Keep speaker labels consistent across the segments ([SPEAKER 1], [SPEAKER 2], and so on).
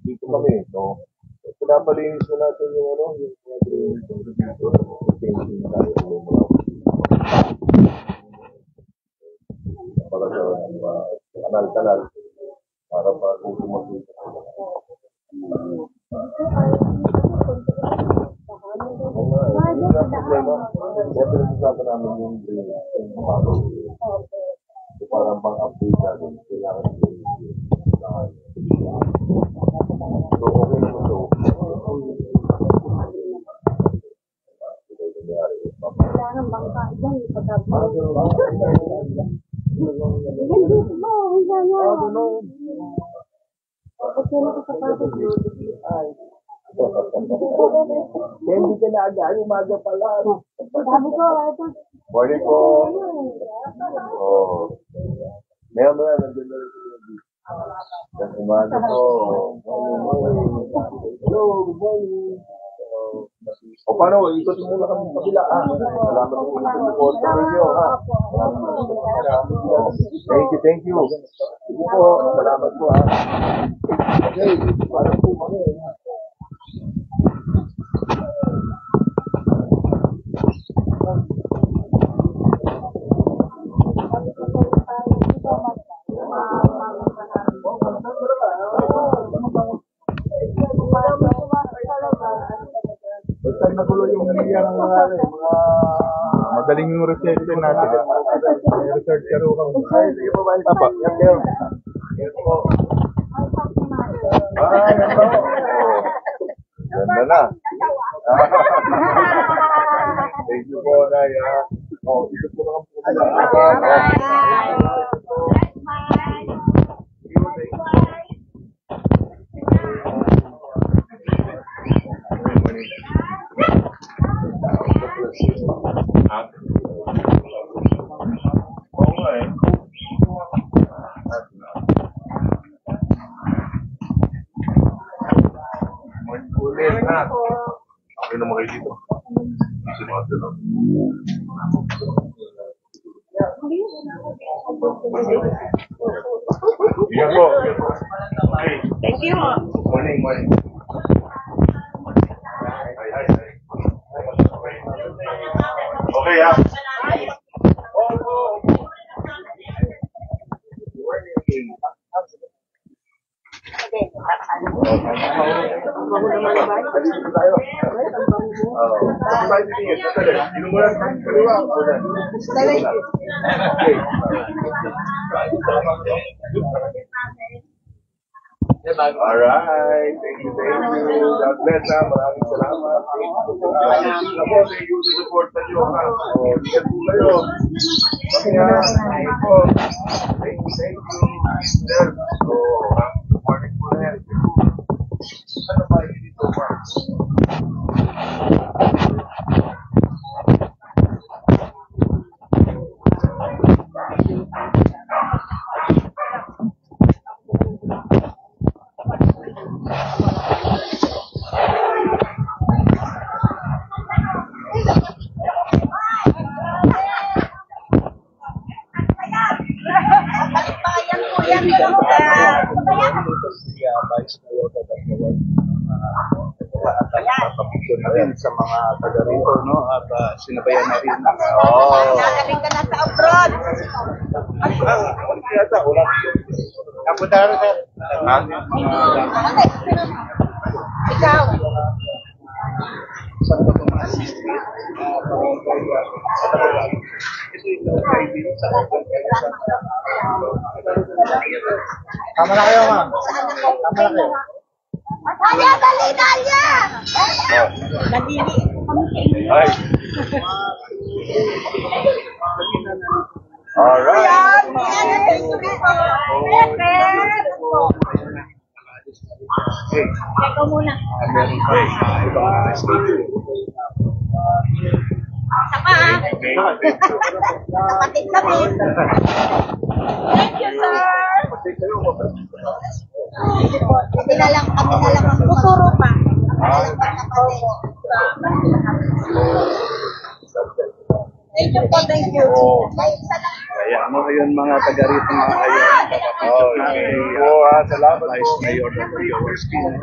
[SPEAKER 1] Dito kami. So, pinapalinis na natin yung ano, yung para sa kanal-kanal para mag-umakita. Kaya pinag-usapan namin yung parang pang-update natin. Kailangan so, okay naman ito.
[SPEAKER 2] Kailangan bangka dyan, pagkabang.
[SPEAKER 1] Hindi ka na agad, umaga pala. Morning po. Meron mo na, nandun na rin sa umaga po. Hello, good morning. O paano, ikot muna kami sa kabila. Salamat po sa support sa inyo. Thank you. Sige po, salamat po. Okay, paano po kami? Basta nagulo yung nangyayari ng mga magaling yung research natin. Research ka rin kami. Sige po ba? Apa? Yan kayo. Yan po. Ganda. Ganda na. Thank you po, Naya. Ito po lang po. Okay naman kayo dito. Kasi mga tulog. Iya po.
[SPEAKER 2] Thank you.
[SPEAKER 1] Morning. Okay, ha? Alright, thank you. God bless ha, maraming salamat. Thank you sa support na nyo ha. Ingat po kayo. Thank you. So, good morning po na yan. Ano ba yun dito pa? Sa mga taga rito, no? At sinabayan na rin.
[SPEAKER 2] Nagaling ka na sa abroad.
[SPEAKER 1] Kaya wala. Napunta rin sir.
[SPEAKER 2] Ikaw.
[SPEAKER 1] Saan ka pumasisti? Tama na kayo, ma'am. Tama na kayo.
[SPEAKER 2] Dalia, dali, Dalia! Nalili kami sa inyo.
[SPEAKER 1] Ay. Alright.
[SPEAKER 2] Ayan, thank you po.
[SPEAKER 1] Hey.
[SPEAKER 2] Teka muna.
[SPEAKER 1] Hey.
[SPEAKER 2] Saka kapatid kami. Thank you, sir. Hindi na lang kami na lang ang tuturo pa. Thank you po, thank you.
[SPEAKER 3] Kaya ano yun mga taga rito mga kayo.
[SPEAKER 1] Salamat
[SPEAKER 3] Vice Mayor na Jaworski. Yung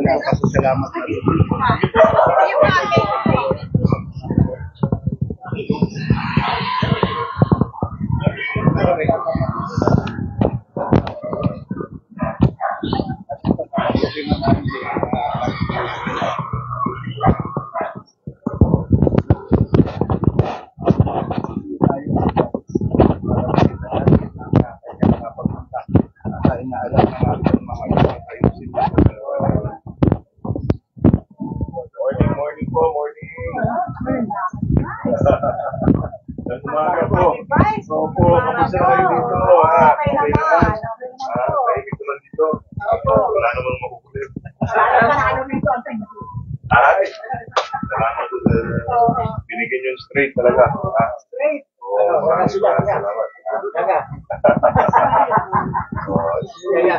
[SPEAKER 3] mga pasasalamat natin.
[SPEAKER 1] Morning po, morning. Umaga po. Opo, kamusta kayo dito? Okay naman. Tahimik naman dito. Wala naman makukulit. Ay, salamat po sa binigyan yung straight talaga. Straight? Oo, salamat.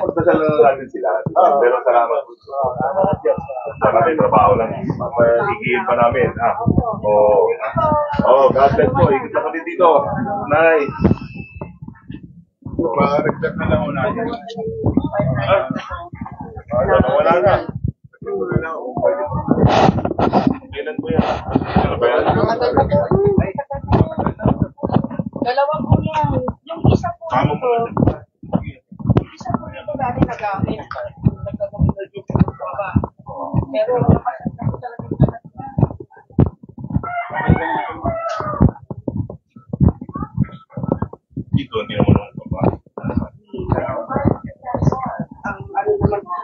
[SPEAKER 1] Pasal natin sila. Pero salamat po. Marami trabaho lang. Higiin pa namin. God bless po. Ikot na kami dito. Nice. Paragdag na lang una. Wala na. Kailan po yan? Ano ba yan?
[SPEAKER 2] Dalawa po yan. Yung isa po ito. Yung isa po ito dati nagamit. Nagkagamit dito sa baba. Pero nakasal po talaga yung anak niya.
[SPEAKER 1] Dito, hindi naman ako pa.
[SPEAKER 2] Ang ano naman po.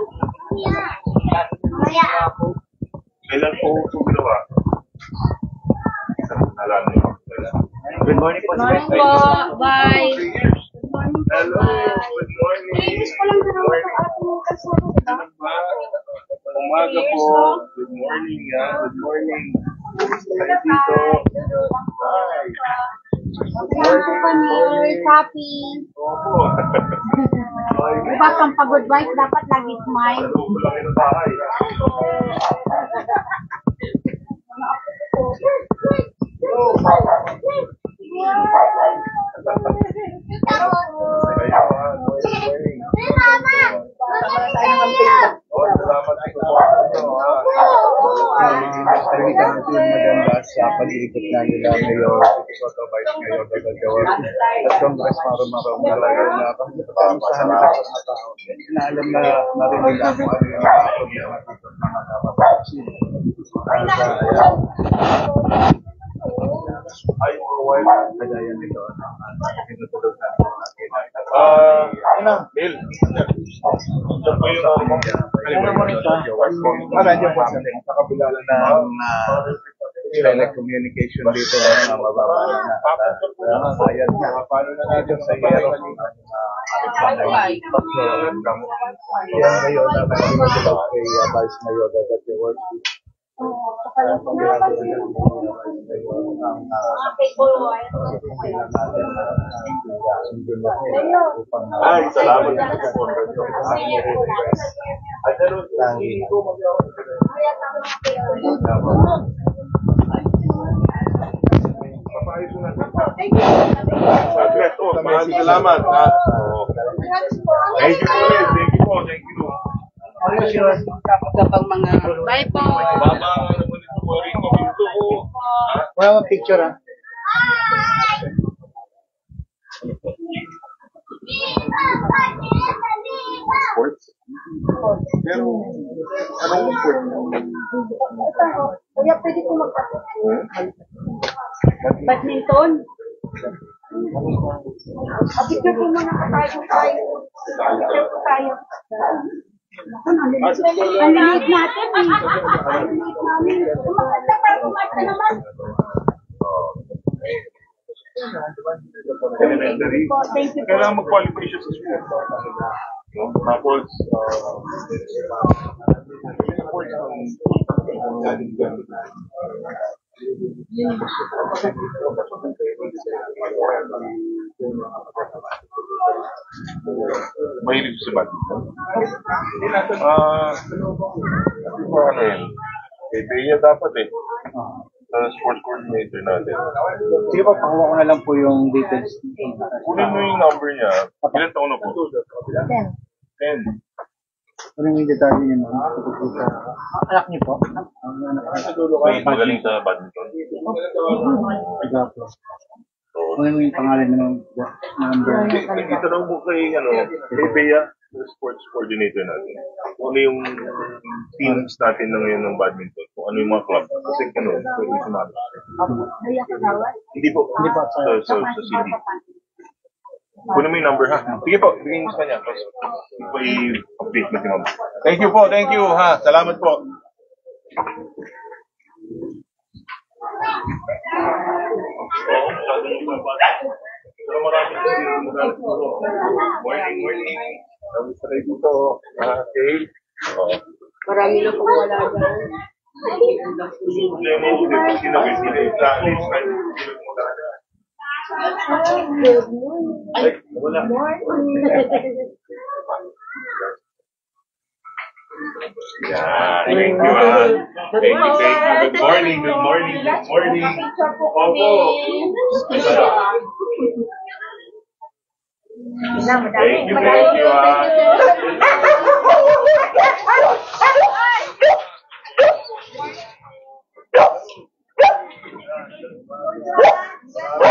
[SPEAKER 1] Kailan po ito ginawa? Alam niyo.
[SPEAKER 3] Good morning po.
[SPEAKER 2] Morning po. Bye. Good morning po.
[SPEAKER 1] Hello.
[SPEAKER 2] Bye.
[SPEAKER 1] Good morning.
[SPEAKER 2] Finish ko lang din ako sa ating kasama.
[SPEAKER 1] Umaga po. Good morning. Good morning. Kayo dito. Hi.
[SPEAKER 2] Kailangan po kami. Happy.
[SPEAKER 1] Opo.
[SPEAKER 2] Diba kang pagod wife, dapat lagi smile.
[SPEAKER 1] Ano po lang yung bahay.
[SPEAKER 3] Sa pag-iikot na nila Mayor Soto, Vice Mayor Dr. Jaworski at Congress Maro talaga na kamustahan nila sa mga tao. Inaalam na rin nila kung ano yung mga problema dito ng mga kapatid.
[SPEAKER 1] Ay,
[SPEAKER 3] Kagaya nito, tinutulog na
[SPEAKER 1] Bill. Ito po yung
[SPEAKER 3] nandiyan po sa kabila ng telecommunication dito na mababa na sayad na paano na natin sa hero yan ngayon na nagsimula kay Vice Mayor Dr. Jaworski.
[SPEAKER 1] Ay, salamat po. Ay, ganun. Maraming salamat. Thank you po ulit. Thank you po. Thank you.
[SPEAKER 2] Kapag mga bye po.
[SPEAKER 1] Baba, ano po nito po rin. Kapito po.
[SPEAKER 3] Wala mo picture ah.
[SPEAKER 1] Sports? Pero, anong sport?
[SPEAKER 2] Kuya, pwede ko badminton. Picture ko muna tayo. Picture ko tayo.
[SPEAKER 4] Ang liit natin. Ang liit namin. Maganda para kumata naman.
[SPEAKER 1] Elementary. Kailangan mag-qualify siya sa school. No? Tapos, mahilig sa badminton. Ano yun? Kaya dapat eh. Sports coordinator natin.
[SPEAKER 3] Sige po, pakuha ko na lang po yung details.
[SPEAKER 1] Kunin mo yung number niya. Ilan taon na po? 10.
[SPEAKER 3] Ano yung detalye niya mo? Anak niyo po?
[SPEAKER 1] May magaling sa badminton.
[SPEAKER 3] Ano yung pangalan ng number?
[SPEAKER 1] Itanong mo kay, kay Bea, sports coordinator natin. Kung ano yung teams natin na ngayon ng badminton. Kung ano yung mga club. Kasi pwede sumali. Hindi po. Sa city. Kunin mo yung number, ha? Sige po, bigyan mo sa kanya. Tapos, po i-update mo si ma'am. Thank you po, thank you, ha? Salamat po. Pero maraming morning. Tapos sa rin ito, okay?
[SPEAKER 2] Marami na pong wala dyan.
[SPEAKER 1] Problema ko, di ba sinabi sila yung challenge, right?
[SPEAKER 2] Good morning.
[SPEAKER 1] Ay, wala. Yeah, thank you, ha? Thank you. Good morning. Opo. Thank you,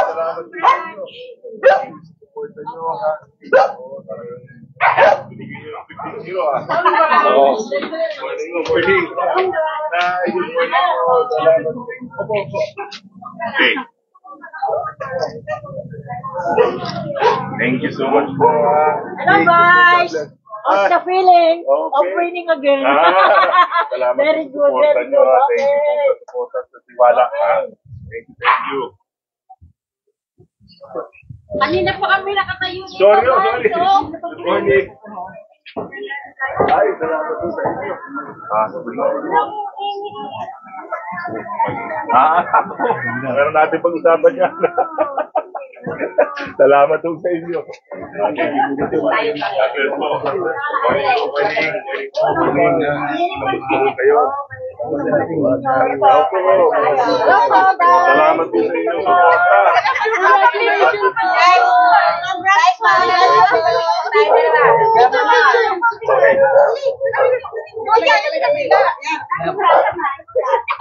[SPEAKER 1] Salamat sa inyo. Support nyo, ha? Binigyan nyo ng 15-0, ha? Oo. Morning. Good morning. Salamat. Okay. Thank you so much po, ha?
[SPEAKER 4] Hello guys! How's the feeling of winning again?
[SPEAKER 1] Salamat
[SPEAKER 4] Very
[SPEAKER 1] sa
[SPEAKER 4] good,
[SPEAKER 1] suporta
[SPEAKER 4] very
[SPEAKER 1] nyo,
[SPEAKER 4] good.
[SPEAKER 1] ha? Thank you po sa suporta sa tiwala, ha? Thank you.
[SPEAKER 4] Kanina pa kami nakatayo dito.
[SPEAKER 1] Sorry.
[SPEAKER 4] guys.
[SPEAKER 1] Good morning. Ay, salamat po sa inyo. Meron natin pag-usapan yan. Salamat po sa inyo. Kayo. Salamat po sa inyo.
[SPEAKER 4] Congrats,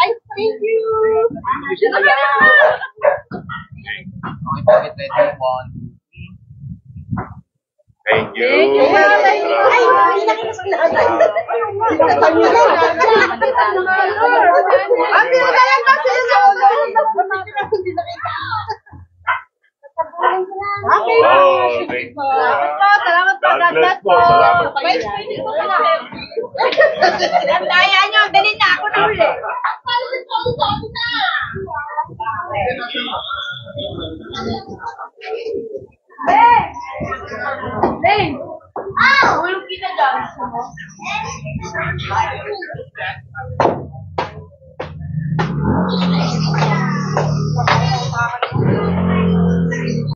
[SPEAKER 4] Ay, thank you.
[SPEAKER 1] Thank you. Thank you.
[SPEAKER 4] Salamat po. God bless po.
[SPEAKER 1] Salamat po.
[SPEAKER 4] Daya nyo, dali na ako na uli.